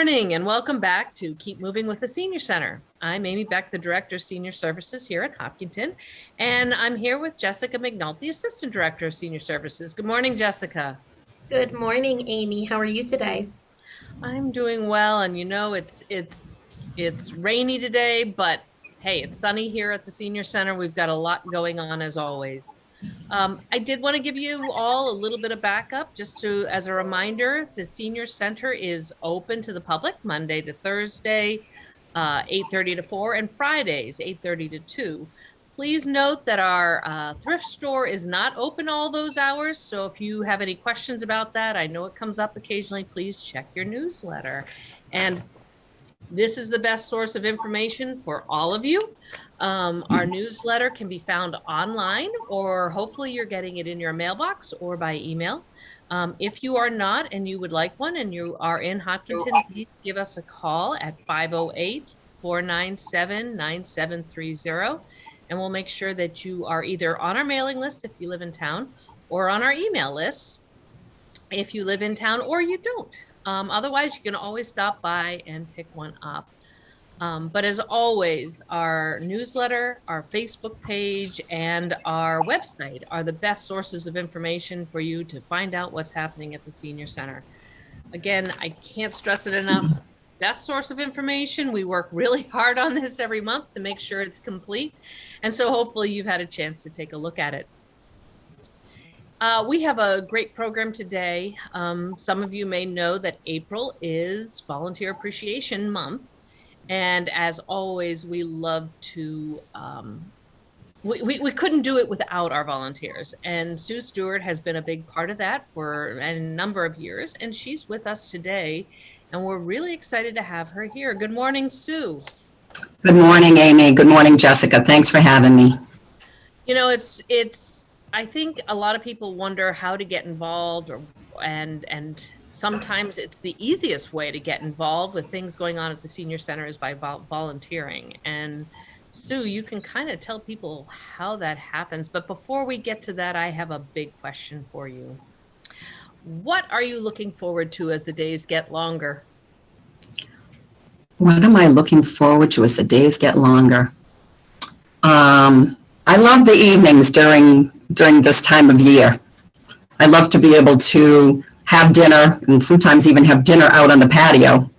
morning and welcome back to Keep Moving with the Senior Center. I'm Amy Beck, the Director of Senior Services here at Hopkinton, and I'm here with Jessica McNulty, Assistant Director of Senior Services. Good morning, Jessica. Good morning, Amy. How are you today? I'm doing well, and you know it's rainy today, but hey, it's sunny here at the Senior Center. We've got a lot going on as always. I did want to give you all a little bit of backup just as a reminder. The Senior Center is open to the public Monday to Thursday, 8:30 to 4, and Fridays, 8:30 to 2. Please note that our thrift store is not open all those hours. So if you have any questions about that, I know it comes up occasionally, please check your newsletter. And this is the best source of information for all of you. Our newsletter can be found online, or hopefully you're getting it in your mailbox or by email. If you are not and you would like one and you are in Hopkinton, please give us a call at 508-497-9730. And we'll make sure that you are either on our mailing list if you live in town, or on our email list if you live in town or you don't. Otherwise, you can always stop by and pick one up. But as always, our newsletter, our Facebook page, and our website are the best sources of information for you to find out what's happening at the Senior Center. Again, I can't stress it enough. Best source of information. We work really hard on this every month to make sure it's complete. And so hopefully you've had a chance to take a look at it. We have a great program today. Some of you may know that April is Volunteer Appreciation Month. And as always, we love to, we couldn't do it without our volunteers. And Sue Stewart has been a big part of that for a number of years. And she's with us today. And we're really excited to have her here. Good morning, Sue. Good morning, Amy. Good morning, Jessica. Thanks for having me. You know, I think a lot of people wonder how to get involved, and sometimes it's the easiest way to get involved with things going on at the Senior Center is by volunteering. And Sue, you can kind of tell people how that happens. But before we get to that, I have a big question for you. What are you looking forward to as the days get longer? What am I looking forward to as the days get longer? I love the evenings during this time of year. I love to be able to have dinner, and sometimes even have dinner out on the patio,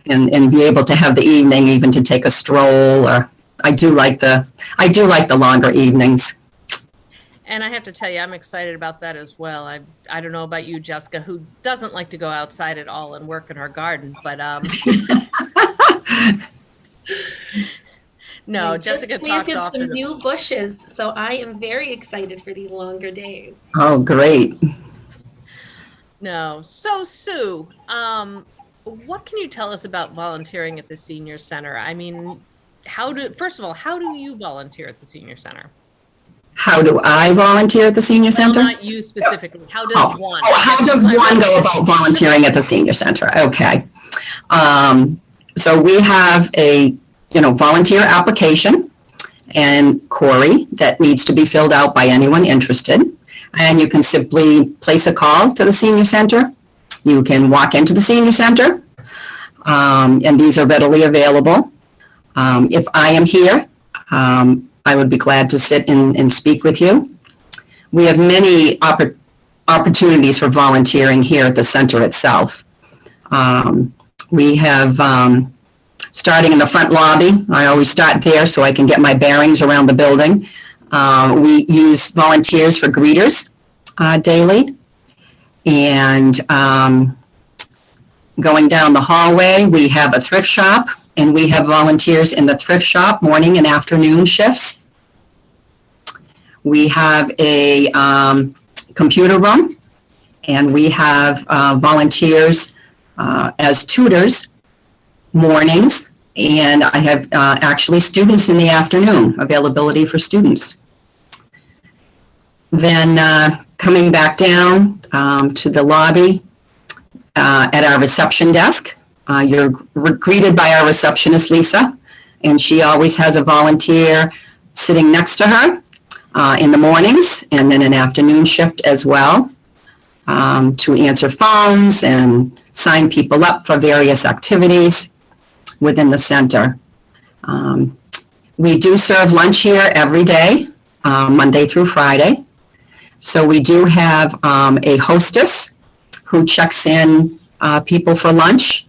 and be able to have the evening even to take a stroll. Or I do like the longer evenings. And I have to tell you, I'm excited about that as well. I don't know about you, Jessica, who doesn't like to go outside at all and work in her garden, but no, Jessica talks often. Some new bushes, so I am very excited for these longer days. Oh, great. No, so Sue, what can you tell us about volunteering at the Senior Center? I mean, first of all, how do you volunteer at the Senior Center? How do I volunteer at the Senior Center? Not you specifically. How does one? How does one go about volunteering at the Senior Center? Okay. So we have a volunteer application and Corey that needs to be filled out by anyone interested. And you can simply place a call to the Senior Center. You can walk into the Senior Center, and these are readily available. If I am here, I would be glad to sit and speak with you. We have many opportunities for volunteering here at the center itself. We have, starting in the front lobby, I always start there so I can get my bearings around the building. We use volunteers for greeters daily. And going down the hallway, we have a thrift shop. And we have volunteers in the thrift shop, morning and afternoon shifts. We have a computer room, and we have volunteers as tutors mornings, and I have actually students in the afternoon, availability for students. Then coming back down to the lobby at our reception desk, you're greeted by our receptionist, Lisa, and she always has a volunteer sitting next to her in the mornings, and then an afternoon shift as well, to answer phones and sign people up for various activities within the center. We do serve lunch here every day, Monday through Friday. So we do have a hostess who checks in people for lunch.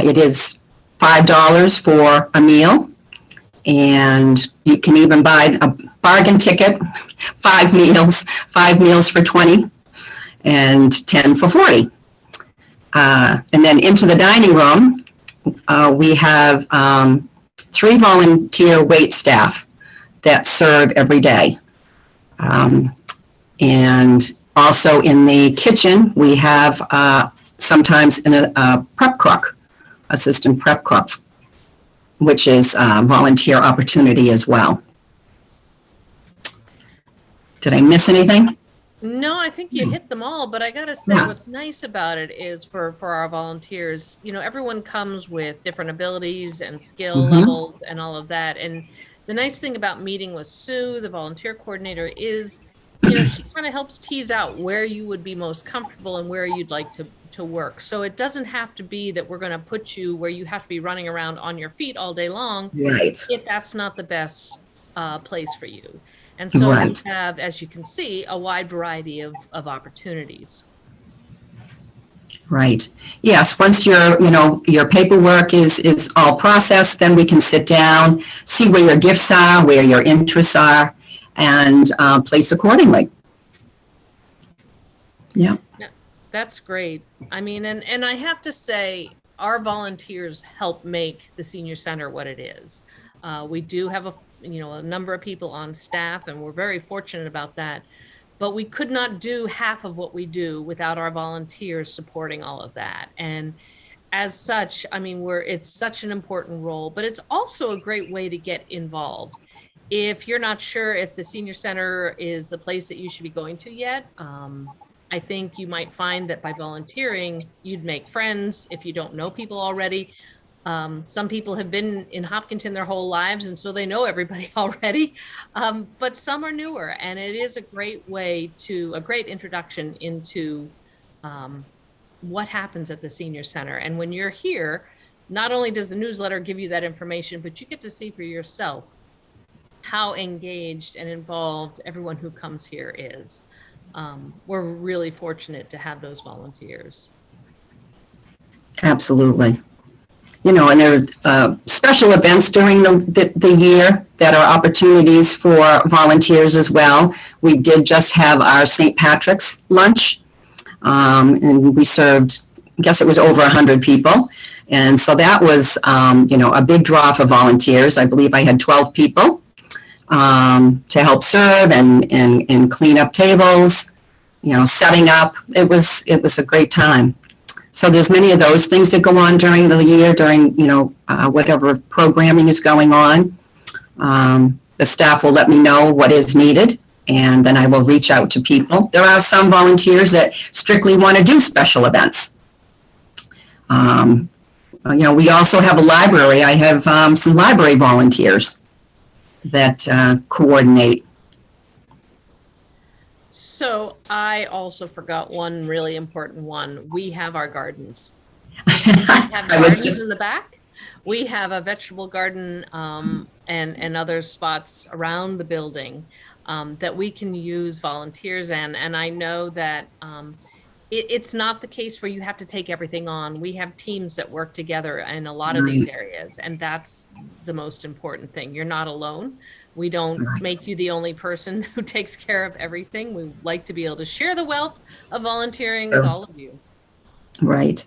It is $5 for a meal, and you can even buy a bargain ticket, 5 meals for 20 and 10 for 40. And then into the dining room, we have 3 volunteer wait staff that serve every day. And also in the kitchen, we have sometimes a prep cook, assistant prep cook, which is a volunteer opportunity as well. Did I miss anything? No, I think you hit them all, but I gotta say, what's nice about it is for our volunteers, you know, everyone comes with different abilities and skill levels and all of that. And the nice thing about meeting with Sue, the volunteer coordinator, is, you know, she kind of helps tease out where you would be most comfortable and where you'd like to work. So it doesn't have to be that we're going to put you where you have to be running around on your feet all day long, Right. if that's not the best place for you. And so we have, as you can see, a wide variety of opportunities. Right. Yes. Once your paperwork is all processed, then we can sit down, see where your gifts are, where your interests are, and place accordingly. Yeah. That's great. I mean, and I have to say, our volunteers help make the senior center what it is. We do have a number of people on staff, and we're very fortunate about that. But we could not do half of what we do without our volunteers supporting all of that. And as such, I mean, it's such an important role, but it's also a great way to get involved. If you're not sure if the senior center is the place that you should be going to yet, I think you might find that by volunteering, you'd make friends if you don't know people already. Some people have been in Hopkinton their whole lives, and so they know everybody already, but some are newer, and it is a great introduction into what happens at the senior center. And when you're here, not only does the newsletter give you that information, but you get to see for yourself how engaged and involved everyone who comes here is. We're really fortunate to have those volunteers. Absolutely. You know, and there are special events during the year that are opportunities for volunteers as well. We did just have our St. Patrick's lunch, and we served, I guess it was over 100 people. And so that was, a big draw for volunteers. I believe I had 12 people to help serve and clean up tables, setting up. It was a great time. So there's many of those things that go on during the year, during, whatever programming is going on. The staff will let me know what is needed, and then I will reach out to people. There are some volunteers that strictly want to do special events. We also have a library. I have some library volunteers that coordinate. So I also forgot one really important one. We have our gardens. We have gardens in the back. We have a vegetable garden and other spots around the building that we can use volunteers in. And I know that it's not the case where you have to take everything on. We have teams that work together in a lot of these areas, and that's the most important thing. You're not alone. We don't make you the only person who takes care of everything. We like to be able to share the wealth of volunteering with all of you. Right.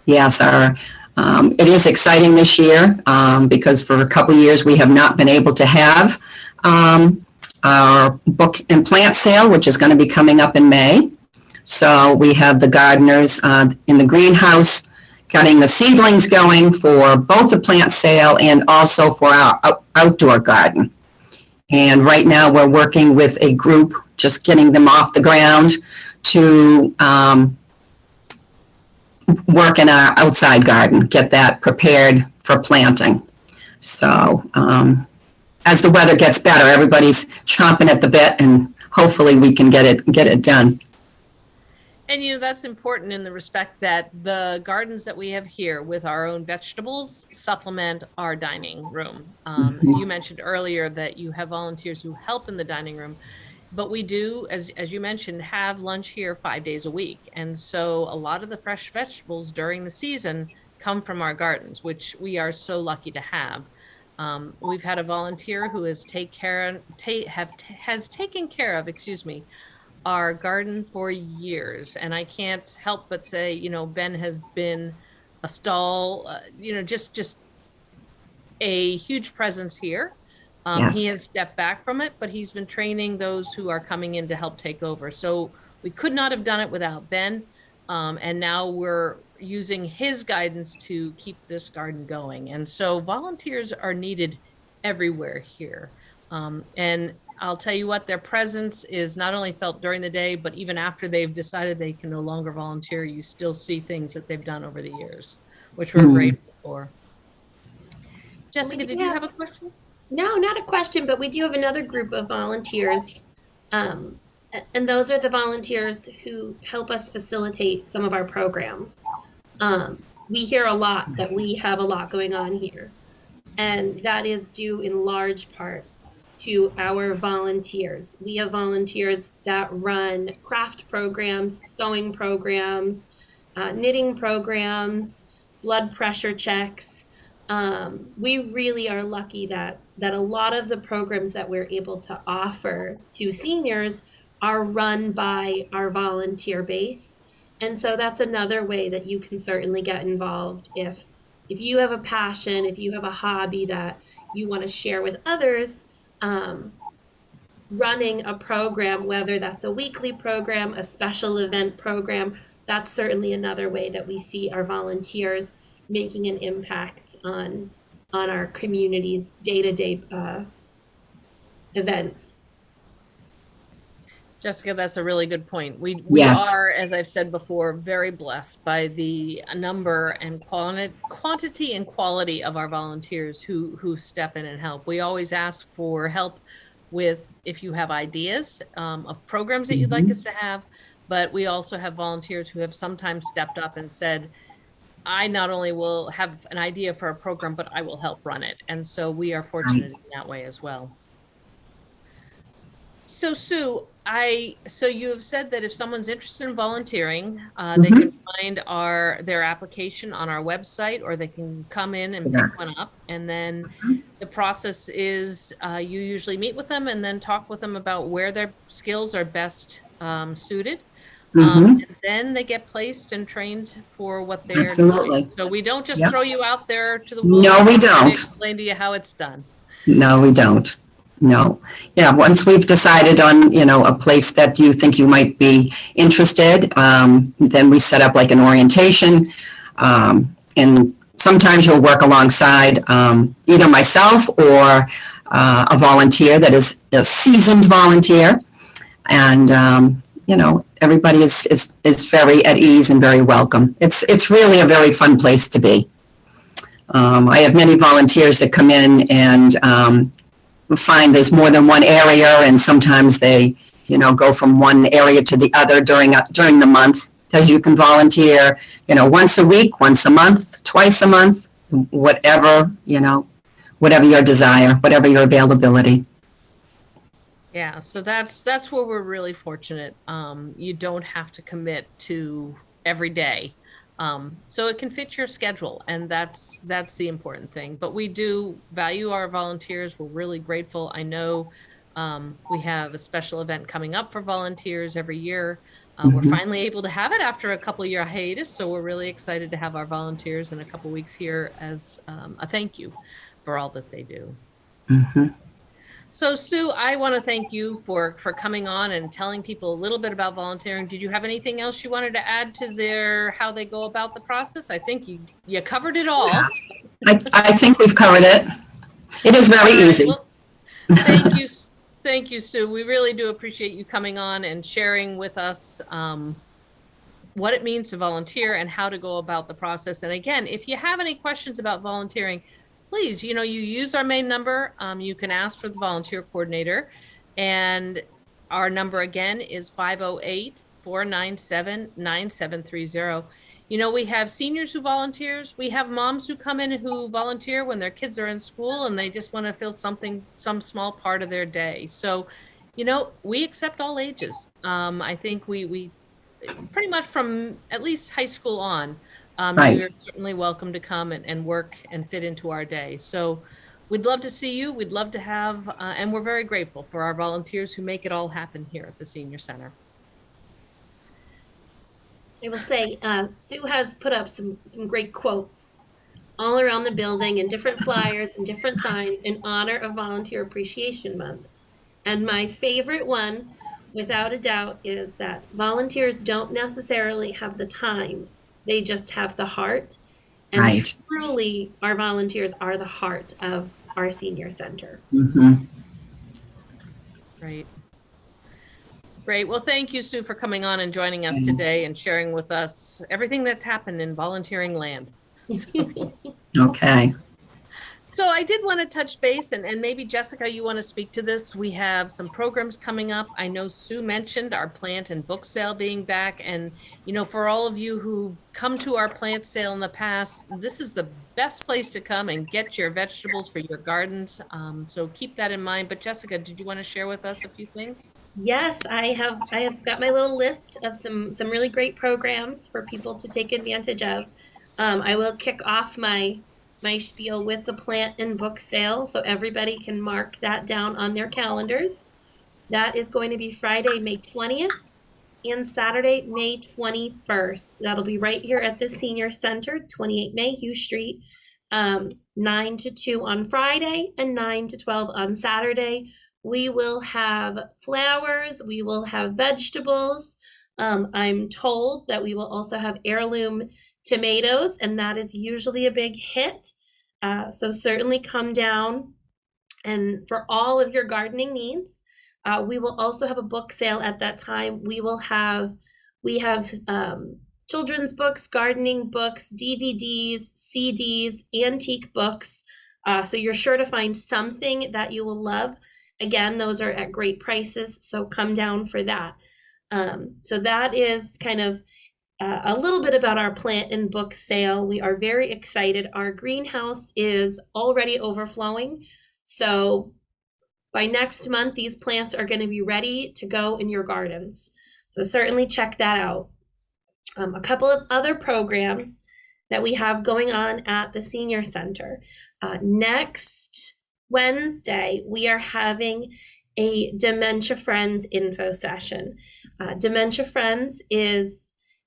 Yes, it is exciting this year because for a couple of years we have not been able to have our book and plant sale, which is going to be coming up in May. So we have the gardeners in the greenhouse getting the seedlings going for both the plant sale and also for our outdoor garden. And right now we're working with a group, just getting them off the ground to work in our outside garden, get that prepared for planting. So as the weather gets better, everybody's chomping at the bit, and hopefully we can get it done. And that's important in the respect that the gardens that we have here with our own vegetables supplement our dining room. You mentioned earlier that you have volunteers who help in the dining room, but we do, as you mentioned, have lunch here 5 days a week. And so a lot of the fresh vegetables during the season come from our gardens, which we are so lucky to have. We've had a volunteer who has taken care of, excuse me, our garden for years. And I can't help but say, Ben has been a stall, just a huge presence here. Yes. He has stepped back from it, but he's been training those who are coming in to help take over. So we could not have done it without Ben. And now we're using his guidance to keep this garden going. And so volunteers are needed everywhere here. And I'll tell you what, their presence is not only felt during the day, but even after they've decided they can no longer volunteer, you still see things that they've done over the years, which we're grateful for. Jessica, did you have a question? No, not a question, but we do have another group of volunteers. And those are the volunteers who help us facilitate some of our programs. We hear a lot that we have a lot going on here. And that is due in large part to our volunteers. We have volunteers that run craft programs, sewing programs, knitting programs, blood pressure checks. We really are lucky that a lot of the programs that we're able to offer to seniors are run by our volunteer base. And so that's another way that you can certainly get involved if you have a passion, if you have a hobby that you want to share with others. Running a program, whether that's a weekly program, a special event program, that's certainly another way that we see our volunteers making an impact on our community's day-to-day events. Jessica, that's a really good point. We Yes. are, as I've said before, very blessed by the number and quantity and quality of our volunteers who step in and help. We always ask for help with if you have ideas of programs that you'd like us to have, but we also have volunteers who have sometimes stepped up and said, I not only will have an idea for a program, but I will help run it. And so we are fortunate in that way as well. So Sue, so you have said that if someone's interested in volunteering, they can find their application on our website, or they can come in and pick one up. And then the process is you usually meet with them and then talk with them about where their skills are best suited. And then they get placed and trained for what they're doing. So we don't just throw you out there to the wolves. No, we don't. Explain to you how it's done. No, we don't. No. Yeah, once we've decided on, a place that you think you might be interested, then we set up like an orientation. And sometimes you'll work alongside either myself or a volunteer that is a seasoned volunteer. And, everybody is very at ease and very welcome. It's really a very fun place to be. I have many volunteers that come in and find there's more than one area, and sometimes they, go from one area to the other during the month, because you can volunteer, once a week, once a month, twice a month, whatever, whatever your desire, whatever your availability. Yeah, so that's where we're really fortunate. You don't have to commit to every day. So it can fit your schedule, and that's the important thing. But we do value our volunteers. We're really grateful. I know we have a special event coming up for volunteers every year. We're finally able to have it after a couple year hiatus. So we're really excited to have our volunteers in a couple weeks here as a thank you for all that they do. So Sue, I want to thank you for coming on and telling people a little bit about volunteering. Did you have anything else you wanted to add to how they go about the process? I think you covered it all. Yeah. I think we've covered it. It is very easy. Well, thank you, Sue. We really do appreciate you coming on and sharing with us what it means to volunteer and how to go about the process. And again, if you have any questions about volunteering, please, you use our main number. You can ask for the volunteer coordinator, and our number again is 508-4 497-9730. You know, we have seniors who volunteers. We have moms who come in who volunteer when their kids are in school and they just want to feel something, some small part of their day. So, you know, we accept all ages. I think we pretty much from at least high school on, Right. you're certainly welcome to come and work and fit into our day. So we'd love to see you. We'd love to have, and we're very grateful for our volunteers who make it all happen here at the Senior Center. I will say, Sue has put up some great quotes all around the building and different flyers and different signs in honor of Volunteer Appreciation Month. And my favorite one, without a doubt, is that volunteers don't necessarily have the time. They just have the heart. And Right. truly, our volunteers are the heart of our senior center. Mhm. Right. Great. Well, thank you, Sue, for coming on and joining us today and sharing with us everything that's happened in volunteering land. Okay. So I did want to touch base, and maybe Jessica, you want to speak to this. We have some programs coming up. I know Sue mentioned our plant and book sale being back. And, you know, for all of you who've come to our plant sale in the past, this is the best place to come and get your vegetables for your gardens. So keep that in mind. But Jessica, did you want to share with us a few things? Yes, I have got my little list of some really great programs for people to take advantage of. I will kick off my spiel with the plant and book sale, so everybody can mark that down on their calendars. That is going to be Friday, May 20th and Saturday, May 21st. That'll be right here at the Senior Center, 28 Mayhew Street, 9 to 2 on Friday and 9 to 12 on Saturday. We will have flowers, we will have vegetables. I'm told that we will also have heirloom tomatoes, and that is usually a big hit. So certainly come down and for all of your gardening needs. We will also have a book sale at that time. We have children's books, gardening books, DVDs, CDs, antique books. So you're sure to find something that you will love. Again, those are at great prices, so come down for that. So that is kind of a little bit about our plant and book sale. We are very excited. Our greenhouse is already overflowing. So by next month, these plants are going to be ready to go in your gardens. So certainly check that out. A couple of other programs that we have going on at the Senior Center. Next Wednesday, we are having a Dementia Friends info session. Dementia Friends is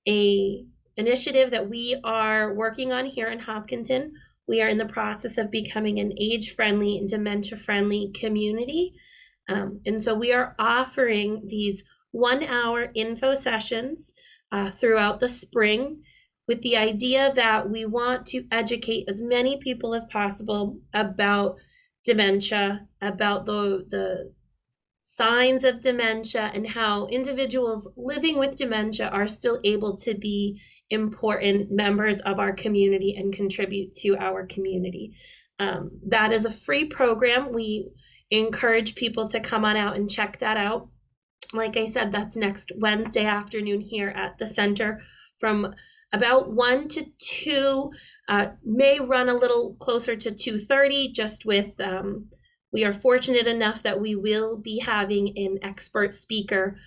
a initiative that we are working on here in Hopkinton. We are in the process of becoming an age-friendly and dementia-friendly community. And so we are offering these 1-hour info sessions throughout the spring with the idea that we want to educate as many people as possible about dementia, about the signs of dementia, and how individuals living with dementia are still able to be important members of our community and contribute to our community. That is a free program. We encourage people to come on out and check that out. Like I said, that's next Wednesday afternoon here at the center from about 1 to 2, may run a little closer to 2:30, just with, we are fortunate enough that we will be having an expert speaker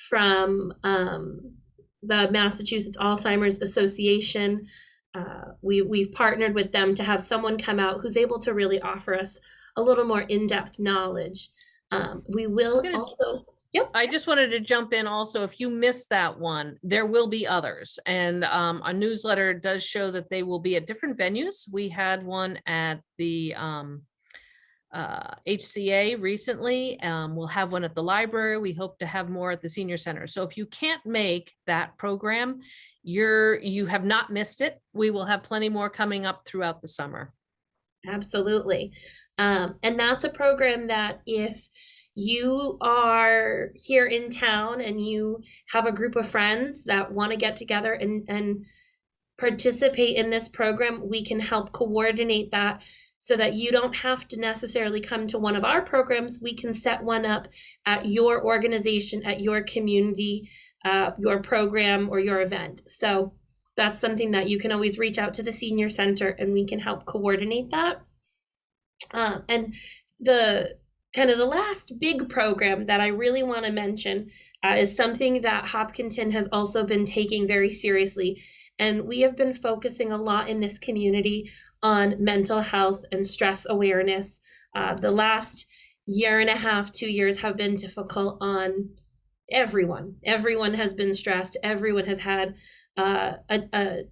from the Massachusetts Alzheimer's Association. We've partnered with them to have someone come out who's able to really offer us a little more in-depth knowledge. We will also... Yep. I just wanted to jump in also, if you missed that one, there will be others. And our newsletter does show that they will be at different venues. We had one at the HCA recently. We'll have one at the library. We hope to have more at the Senior Center. So if you can't make that program, you have not missed it. We will have plenty more coming up throughout the summer. Absolutely. And that's a program that if you are here in town and you have a group of friends that want to get together and participate in this program, we can help coordinate that so that you don't have to necessarily come to one of our programs. We can set one up at your organization, at your community. your program or your event. So that's something that you can always reach out to the senior center and we can help coordinate that. And the kind of the last big program that I really want to mention is something that Hopkinton has also been taking very seriously. And we have been focusing a lot in this community on mental health and stress awareness. The last year and a half, 2 years have been difficult on everyone. Everyone has been stressed. Everyone has had a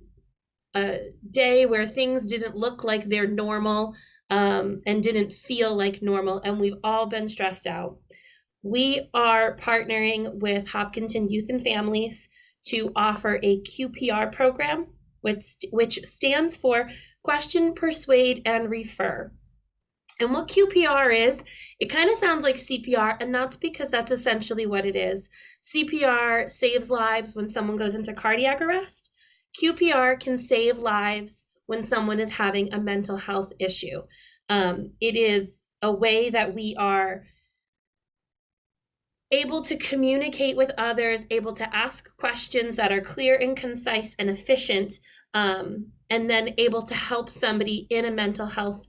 day where things didn't look like they're normal and didn't feel like normal, and we've all been stressed out. We are partnering with Hopkinton Youth and Families to offer a QPR program, which stands for Question, Persuade, and Refer. And what QPR is, it kind of sounds like CPR, and that's because that's essentially what it is. CPR saves lives when someone goes into cardiac arrest. QPR can save lives when someone is having a mental health issue. It is a way that we are able to communicate with others, able to ask questions that are clear and concise and efficient, and then able to help somebody in a mental health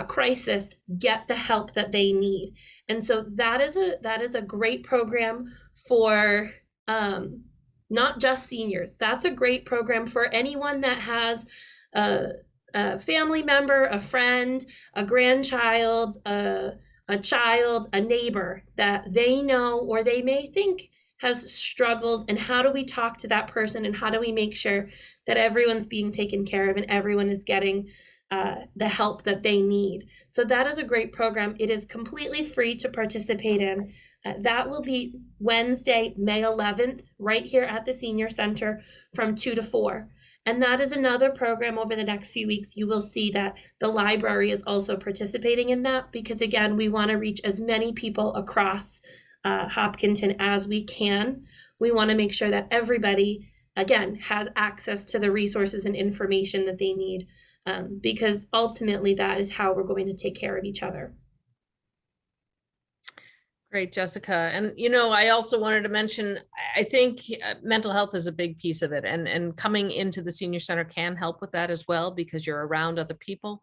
crisis get the help that they need. And so that is a great program for not just seniors. That's a great program for anyone that has a family member, a friend, a grandchild, a child, a neighbor that they know or they may think has struggled, and how do we talk to that person, and how do we make sure that everyone's being taken care of and everyone is getting the help that they need. So that is a great program. It is completely free to participate in. That will be Wednesday, May 11th, right here at the Senior Center from 2 to 4. And that is another program over the next few weeks. You will see that the library is also participating in that, because again, we want to reach as many people across Hopkinton as we can. We want to make sure that everybody, again, has access to the resources and information that they need, because ultimately that is how we're going to take care of each other. Great, Jessica. And, I also wanted to mention, I think mental health is a big piece of it, and coming into the senior center can help with that as well, because you're around other people.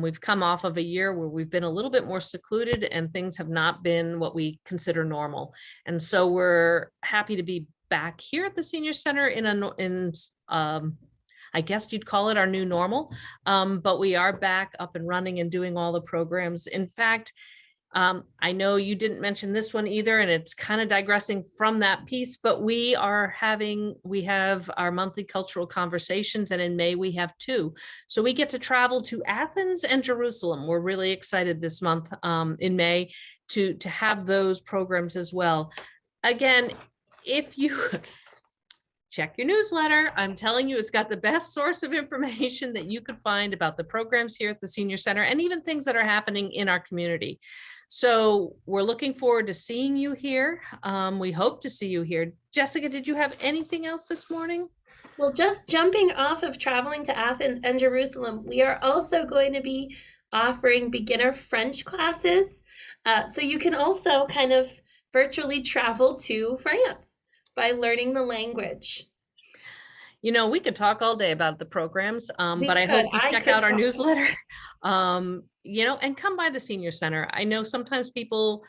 We've come off of a year where we've been a little bit more secluded and things have not been what we consider normal. And so we're happy to be back here at the senior center in I guess you'd call it our new normal, but we are back up and running and doing all the programs. In fact, I know you didn't mention this one either, and it's kind of digressing from that piece, but we have our monthly cultural conversations, and in May we have 2. So we get to travel to Athens and Jerusalem. We're really excited this month in May to have those programs as well. Again, if you check your newsletter, I'm telling you, it's got the best source of information that you could find about the programs here at the Senior Center, and even things that are happening in our community. So we're looking forward to seeing you here. We hope to see you here. Jessica, did you have anything else this morning? Well, just jumping off of traveling to Athens and Jerusalem, we are also going to be offering beginner French classes. So you can also kind of virtually travel to France by learning the language. We could talk all day about the programs, but I hope you check out our newsletter, and come by the Senior Center. I know sometimes people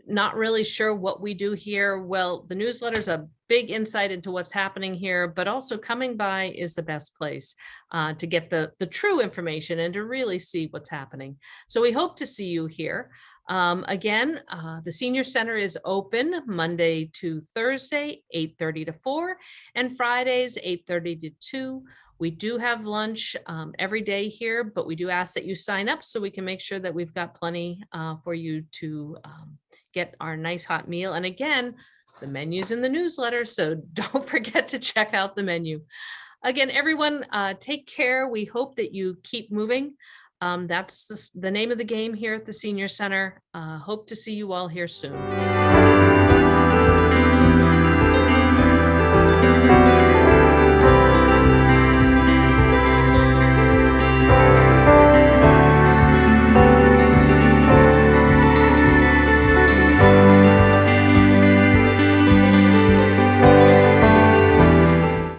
not really sure what we do here. Well, the newsletter is a big insight into what's happening here, but also coming by is the best place to get the true information and to really see what's happening. So we hope to see you here. Again, the Senior Center is open Monday to Thursday, 8:30 to 4, and Fridays, 8:30 to 2. We do have lunch every day here, but we do ask that you sign up so we can make sure that we've got plenty for you to get our nice hot meal. And again, the menu's in the newsletter, so don't forget to check out the menu. Again, everyone, take care. We hope that you keep moving. That's the name of the game here at the Senior Center. Hope to see you all here soon.